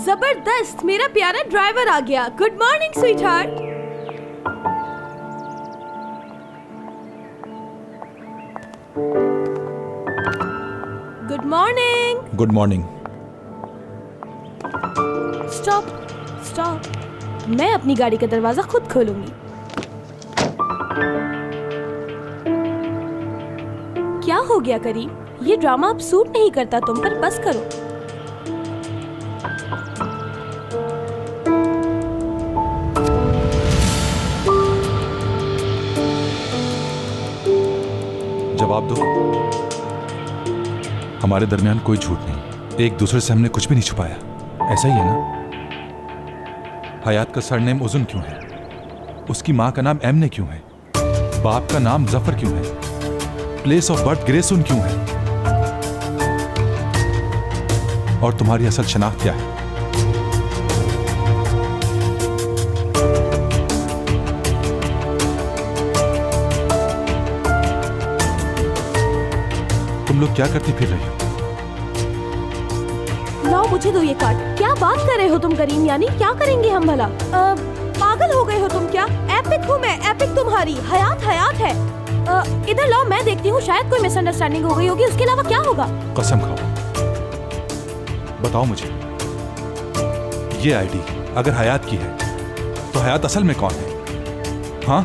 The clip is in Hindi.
जबरदस्त, मेरा प्यारा ड्राइवर आ गया। Good morning sweetheart. Good morning. Good morning. Stop stop, मैं अपनी गाड़ी का दरवाजा खुद खोलूंगी। क्या हो गया करीम, ये ड्रामा अब सूट नहीं करता तुम पर, बस करो। जवाब दो। हमारे दरमियान कोई झूठ नहीं, एक दूसरे से हमने कुछ भी नहीं छुपाया, ऐसा ही है ना? हयात का सरनेम उजुन क्यों है? उसकी माँ का नाम एमने क्यों है? बाप का नाम जफर क्यों है? प्लेस ऑफ बर्थ ग्रेसुन क्यों है? और तुम्हारी असल शनाख्त क्या है? तुम लोग क्या करती फिर रही हो? लाओ मुझे दो ये कार्ड। क्या बात कर रहे हो तुम करीम, यानी क्या करेंगे हम भला? पागल हो गए हो तुम क्या? एपिक हूँ मैं, एपिक तुम्हारी। हयात हयात है। इधर लाओ, मैं देखती हूँ, शायद कोई मिसअंडरस्टैंडिंग हो गई होगी, उसके अलावा क्या होगा? कसम खाओ, बताओ मुझे, ये आईडी अगर हयात की है तो हयात असल में कौन है? हाँ,